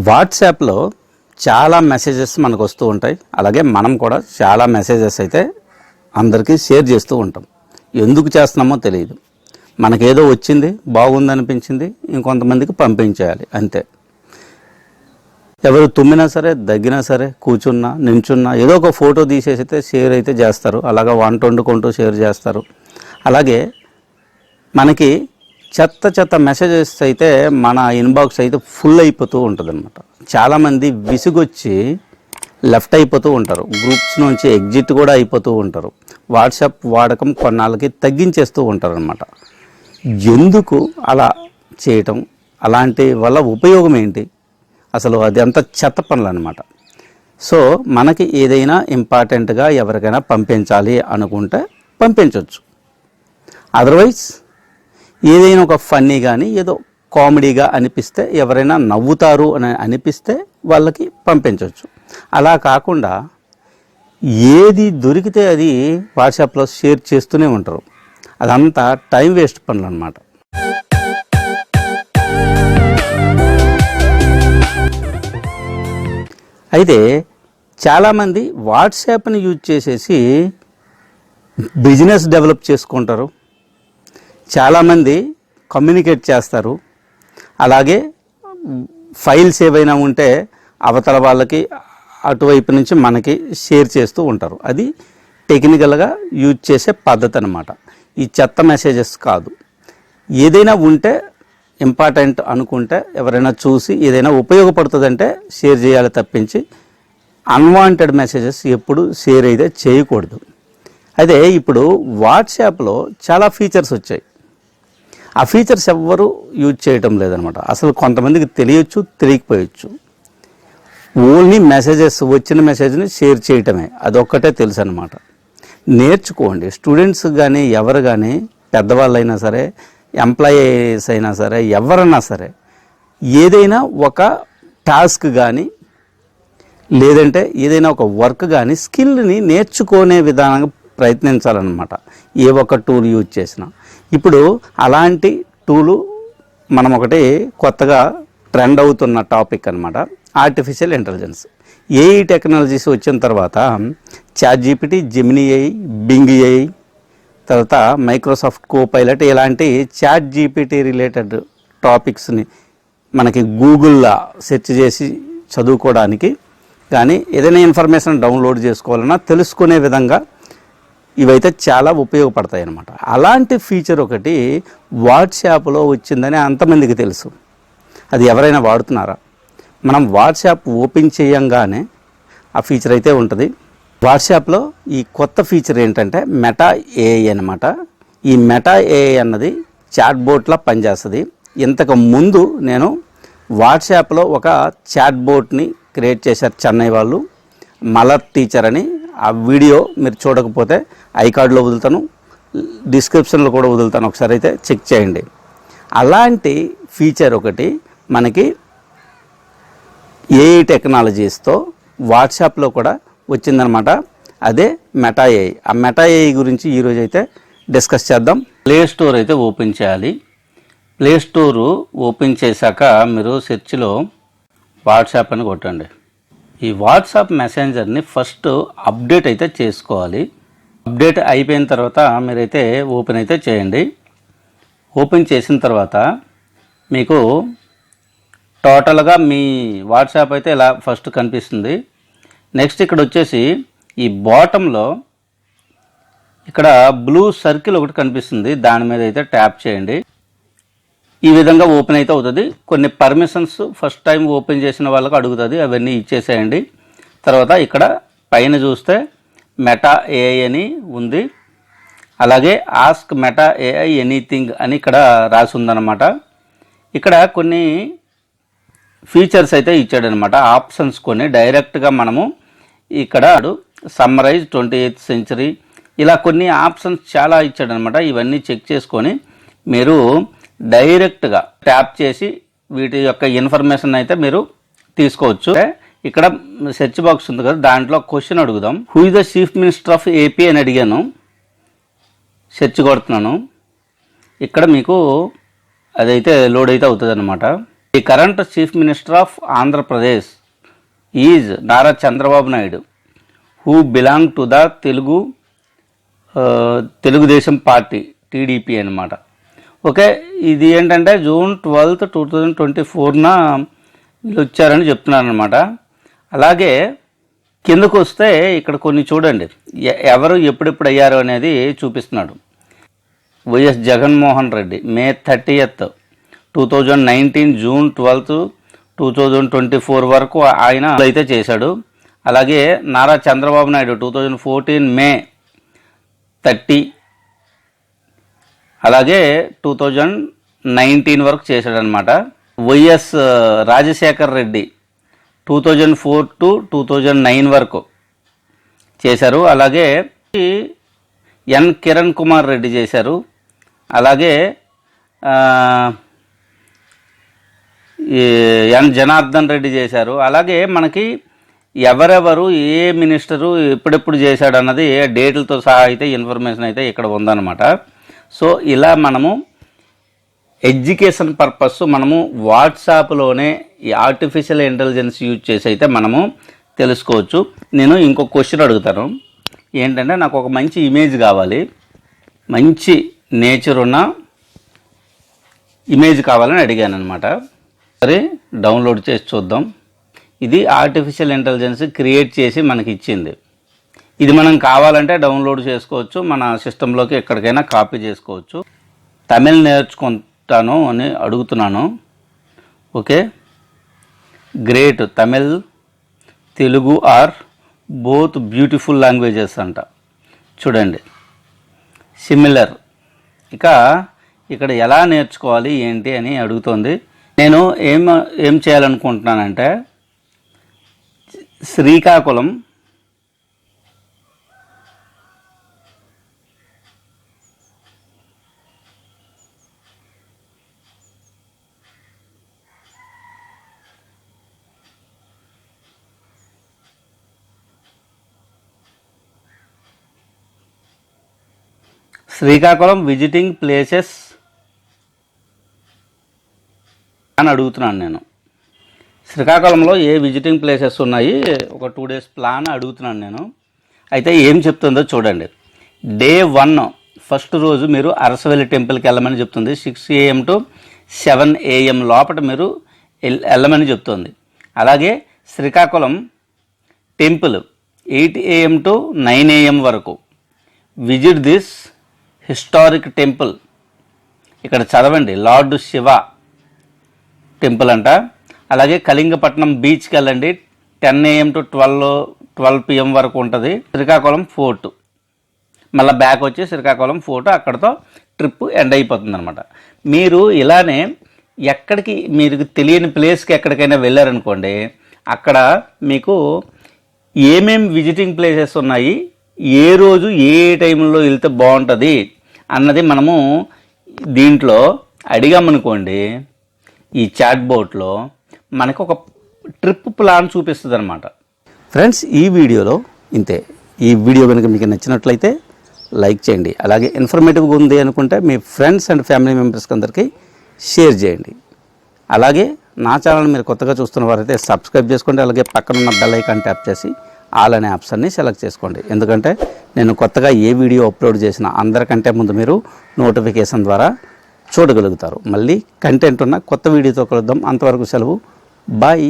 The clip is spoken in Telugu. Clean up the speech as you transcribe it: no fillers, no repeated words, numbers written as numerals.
వాట్సాప్లో చాలా మెసేజెస్ మనకు వస్తూ ఉంటాయి. అలాగే మనం కూడా చాలా మెసేజెస్ అయితే అందరికీ షేర్ చేస్తూ ఉంటాం. ఎందుకు చేస్తున్నామో తెలియదు. మనకేదో వచ్చింది, బాగుందనిపించింది, ఇంకొంతమందికి పంపించేయాలి అంతే. ఎవరు తుమ్మినా సరే, దగ్గినా సరే, కూర్చున్నా, నించున్నా ఏదో ఒక ఫోటో తీసేసి అయితే షేర్ అయితే చేస్తారు. అలాగా వంట వండుకుంటూ షేర్ చేస్తారు. అలాగే మనకి చెత్త మెసేజెస్ అయితే మన ఇన్బాక్స్ అయితే ఫుల్ అయిపోతూ ఉంటుంది అనమాట. చాలామంది విసుగొచ్చి లెఫ్ట్ అయిపోతూ ఉంటారు, గ్రూప్స్ నుంచి ఎగ్జిట్ కూడా అయిపోతూ ఉంటారు. వాట్సాప్ వాడకం కొన్నాళ్ళకి తగ్గించేస్తూ ఉంటారు అనమాట. ఎందుకు అలా చేయటం, అలాంటి వల్ల ఉపయోగం ఏంటి, అసలు అది అంత చెత్త పనులు అనమాట. సో మనకి ఏదైనా ఇంపార్టెంట్గా ఎవరికైనా పంపించాలి అనుకుంటే పంపించవచ్చు. అదర్వైజ్ ఏదైనా ఒక ఫన్నీ కానీ ఏదో కామెడీగా అనిపిస్తే, ఎవరైనా నవ్వుతారు అని అనిపిస్తే వాళ్ళకి పంపించవచ్చు. అలా కాకుండా ఏది దొరికితే అది వాట్సాప్లో షేర్ చేస్తూనే ఉంటారు. అదంతా టైం వేస్ట్ పనులు అన్నమాట. అయితే చాలామంది వాట్సాప్ని యూజ్ చేసేసి బిజినెస్ డెవలప్ చేసుకుంటారు. చాలామంది కమ్యూనికేట్ చేస్తారు. అలాగే ఫైల్స్ ఏవైనా ఉంటే అవతల వాళ్ళకి అటువైపు నుంచి మనకి షేర్ చేస్తూ ఉంటారు. అది టెక్నికల్గా యూజ్ చేసే పద్ధతి అన్నమాట. ఈ చెత్త మెసేజెస్ కాదు. ఏదైనా ఉంటే ఇంపార్టెంట్ అనుకుంటే ఎవరైనా చూసి ఏదైనా ఉపయోగపడుతుందంటే షేర్ చేయాలి తప్పించి అన్వాంటెడ్ మెసేజెస్ ఎప్పుడు షేర్ అయితే చేయకూడదు. అయితే ఇప్పుడు వాట్సాప్లో చాలా ఫీచర్స్ వచ్చాయి. ఆ ఫీచర్స్ ఎవ్వరూ యూజ్ చేయటం లేదనమాట. అసలు కొంతమందికి తెలియచ్చు, తెలియకపోయచ్చు. ఓన్లీ మెసేజెస్, వచ్చిన మెసేజ్ని షేర్ చేయటమే, అదొక్కటే తెలుసు అనమాట. నేర్చుకోండి. స్టూడెంట్స్ కానీ ఎవరు కానీ, పెద్దవాళ్ళైనా సరే, ఎంప్లాయీస్ అయినా సరే, ఎవరన్నా సరే, ఏదైనా ఒక టాస్క్ కానీ లేదంటే ఏదైనా ఒక వర్క్ కానీ స్కిల్ని నేర్చుకునే విధానంగా ప్రయత్నించాలన్నమాట. ఏ ఒక్క టూల్ యూజ్ చేసినా. ఇప్పుడు అలాంటి టూలు మనం ఒకటి కొత్తగా ట్రెండ్ అవుతున్న టాపిక్ అన్నమాట, ఆర్టిఫిషియల్ ఇంటెలిజెన్స్. ఏఐ టెక్నాలజీస్ వచ్చిన తర్వాత ChatGPT, Gemini AI, Bing AI, తర్వాత మైక్రోసాఫ్ట్ కోపైలట్ ఇలాంటి చాట్ జీపీటీ రిలేటెడ్ టాపిక్స్ని మనకి గూగుల్లో సెర్చ్ చేసి చదువుకోవడానికి కానీ ఏదైనా ఇన్ఫర్మేషన్ డౌన్లోడ్ చేసుకోవాలన్నా తెలుసుకునే విధంగా ఇవైతే చాలా ఉపయోగపడతాయి అన్నమాట. అలాంటి ఫీచర్ ఒకటి వాట్సాప్లో వచ్చిందని అంతమందికి తెలుసు. అది ఎవరైనా వాడుతున్నారా? మనం వాట్సాప్ ఓపెన్ చేయంగానే ఆ ఫీచర్ అయితే ఉంటుంది. వాట్సాప్లో ఈ కొత్త ఫీచర్ ఏంటంటే మెటా ఏఐ అన్నమాట. ఈ మెటా ఏఐ అన్నది చాట్ బోట్లా పనిచేస్తుంది. ఇంతకు ముందు నేను వాట్సాప్లో ఒక చాట్ బోట్ని క్రియేట్ చేశారు చెన్నై వాళ్ళు, మలర్ టీచర్ అని. ఆ వీడియో మీరు చూడకపోతే ఐకార్డ్లో వదులుతాను, డిస్క్రిప్షన్లో కూడా వదులుతాను, ఒకసారి అయితే చెక్ చేయండి. అలాంటి ఫీచర్ ఒకటి మనకి ఏఐ టెక్నాలజీస్తో వాట్సాప్లో కూడా వచ్చిందనమాట. అదే మెటా ఏఐ. ఆ మెటా ఏఐ గురించి ఈరోజు అయితే డిస్కస్ చేద్దాం. ప్లే స్టోర్ అయితే ఓపెన్ చేయాలి. ప్లే స్టోరు ఓపెన్ చేశాక మీరు సెర్చ్లో వాట్సాప్ అని కొట్టండి. ఈ వాట్సాప్ మెసెంజర్ని ఫస్ట్ అప్డేట్ అయితే చేసుకోవాలి. అప్డేట్ అయిపోయిన తర్వాత మీరైతే ఓపెన్ అయితే చేయండి. ఓపెన్ చేసిన తర్వాత మీకు టోటల్గా మీ వాట్సాప్ అయితే ఇలా ఫస్ట్ కనిపిస్తుంది. నెక్స్ట్ ఇక్కడ వచ్చేసి ఈ బాటంలో ఇక్కడ బ్లూ సర్కిల్ ఒకటి కనిపిస్తుంది, దాని మీద అయితే ట్యాప్ చేయండి. ఈ విధంగా ఓపెన్ అయితే అవుతుంది. కొన్ని పర్మిషన్స్ ఫస్ట్ టైం ఓపెన్ చేసిన వాళ్ళకి అడుగుతుంది, అవన్నీ ఇచ్చేసేయండి. తర్వాత ఇక్కడ పైన చూస్తే మెటా ఏఐ అని ఉంది. అలాగే ఆస్క్ మెటా ఏఐ ఎనీథింగ్ అని ఇక్కడ రాసి ఉందన్నమాట. ఇక్కడ కొన్ని ఫీచర్స్ అయితే ఇచ్చాడనమాట, ఆప్షన్స్ కొన్ని. డైరెక్ట్గా మనము ఇక్కడ సమ్మరైజ్ 28th సెంచరీ ఇలా కొన్ని ఆప్షన్స్ చాలా ఇచ్చాడనమాట. ఇవన్నీ చెక్ చేసుకొని మీరు డైరెక్ట్గా ట్యాప్ చేసి వీటి యొక్క ఇన్ఫర్మేషన్ అయితే మీరు తీసుకోవచ్చు. ఇక్కడ సెర్చ్ బాక్స్ ఉంది కదా, దాంట్లో క్వశ్చన్ అడుగుదాం. Who is the chief minister of AP అని అడిగాను. సెర్చ్ కొడుతున్నాను. ఇక్కడ మీకు అదైతే లోడ్ అయితే అవుతుంది అనమాట. The current chief minister of Andhra Pradesh is Nara Chandrababu Naidu who belong to the Telugu Desam party TDP అనమాట. ఓకే, ఇది ఏంటంటే June 12, 2024 వీళ్ళు వచ్చారని చెప్తున్నారు అనమాట. అలాగే కిందకు వస్తే ఇక్కడ కొన్ని చూడండి, ఎవరు ఎప్పుడెప్పుడు అయ్యారు అనేది చూపిస్తున్నాడు. YS Jaganmohan Reddy May 30th, 2019, June 12, 2024 వరకు ఆయన అయితే చేశాడు. అలాగే నారా చంద్రబాబు నాయుడు 2014 May 30, అలాగే 2019 వరకు చేశాడనమాట. వైఎస్ రాజశేఖర్ రెడ్డి 2004 to 2009 వరకు చేశారు. అలాగే ఎన్ కిరణ్ కుమార్ రెడ్డి చేశారు. అలాగే ఎన్ జనార్దన్ రెడ్డి చేశారు. అలాగే మనకి ఎవరెవరు ఏ మినిస్టరు ఎప్పుడెప్పుడు చేశాడు అన్నది డేట్లతో సహా అయితే ఇన్ఫర్మేషన్ అయితే ఇక్కడ ఉందన్నమాట. సో ఇలా మనము ఎడ్యుకేషన్ పర్పస్ మనము వాట్సాప్లోనే ఈ ఆర్టిఫిషియల్ ఇంటెలిజెన్స్ యూజ్ చేసి అయితే మనము తెలుసుకోవచ్చు. నేను ఇంకొక క్వశ్చన్ అడుగుతాను, ఏంటంటే నాకు ఒక మంచి ఇమేజ్ కావాలి, మంచి నేచర్ ఉన్న ఇమేజ్ కావాలని అడిగాను అనమాట. సరే, డౌన్లోడ్ చేసి చూద్దాం. ఇది ఆర్టిఫిషియల్ ఇంటెలిజెన్స్ క్రియేట్ చేసి మనకి ఇచ్చింది. ఇది మనం కావాలంటే డౌన్లోడ్ చేసుకోవచ్చు, మన సిస్టంలోకి ఎక్కడికైనా కాపీ చేసుకోవచ్చు. తమిళ్ నేర్చుకుంటాను అని అడుగుతున్నాను. Okay, great. Tamil, Telugu are both beautiful languages అంట. చూడండి, సిమిలర్. ఇక ఇక్కడ ఎలా నేర్చుకోవాలి ఏంటి అని అడుగుతోంది. నేను ఏం చేయాలనుకుంటున్నానంటే శ్రీకాకుళం విజిటింగ్ ప్లేసెస్ అని అడుగుతున్నాను నేను. శ్రీకాకుళంలో ఏ విజిటింగ్ ప్లేసెస్ ఉన్నాయి, ఒక 2 days ప్లాన్ అడుగుతున్నాను నేను. అయితే ఏం చెప్తుందో చూడండి. Day 1 ఫస్ట్ రోజు మీరు అరసవెల్లి టెంపుల్కి వెళ్ళమని చెప్తుంది. 6 AM to 7 AM లోపల మీరు వెళ్ళమని చెప్తుంది. అలాగే Srikakulam temple 8 AM to 9 AM వరకు విజిట్ దిస్ హిస్టారిక్ టెంపుల్. ఇక్కడ చదవండి, లార్డ్ శివ టెంపుల్ అంట. అలాగే కళింగపట్నం బీచ్కి వెళ్ళండి, 10 AM to 12 PM వరకు ఉంటుంది. శ్రీకాకుళం ఫోర్ట్, మళ్ళీ బ్యాక్ వచ్చి శ్రీకాకుళం ఫోర్ట్, అక్కడితో ట్రిప్ ఎండ్ అయిపోతుంది అనమాట. మీరు ఇలానే ఎక్కడికి మీరు తెలియని ప్లేస్కి ఎక్కడికైనా వెళ్ళారనుకోండి, అక్కడ మీకు ఏమేమి విజిటింగ్ ప్లేసెస్ ఉన్నాయి, ఏ రోజు ఏ టైంలో వెళ్తే బాగుంటుంది అన్నది మనము దీంట్లో అడిగామనుకోండి, ఈ చాట్ బోట్లో మనకు ఒక ట్రిప్ ప్లాన్ చూపిస్తుంది అనమాట. ఫ్రెండ్స్, ఈ వీడియోలో ఇంతే. ఈ వీడియో కనుక మీకు నచ్చినట్లయితే లైక్ చేయండి. అలాగే ఇన్ఫర్మేటివ్గా ఉంది అనుకుంటే మీ ఫ్రెండ్స్ అండ్ ఫ్యామిలీ మెంబర్స్కి అందరికీ షేర్ చేయండి. అలాగే నా ఛానల్ మీరు కొత్తగా చూస్తున్న వారైతే సబ్స్క్రైబ్ చేసుకోండి. అలాగే పక్కనున్న బెల్ ఐకాన్ ట్యాప్ చేసి ఆల్ అనే ఆప్షన్ని సెలెక్ట్ చేసుకోండి. ఎందుకంటే నేను కొత్తగా ఏ వీడియో అప్లోడ్ చేసినా అందరికంటే ముందు మీరు నోటిఫికేషన్ ద్వారా చూడగలుగుతారు. మళ్ళీ కంటెంట్ ఉన్న కొత్త వీడియోతో కలుద్దాం. అంతవరకు సెలవు. బాయ్.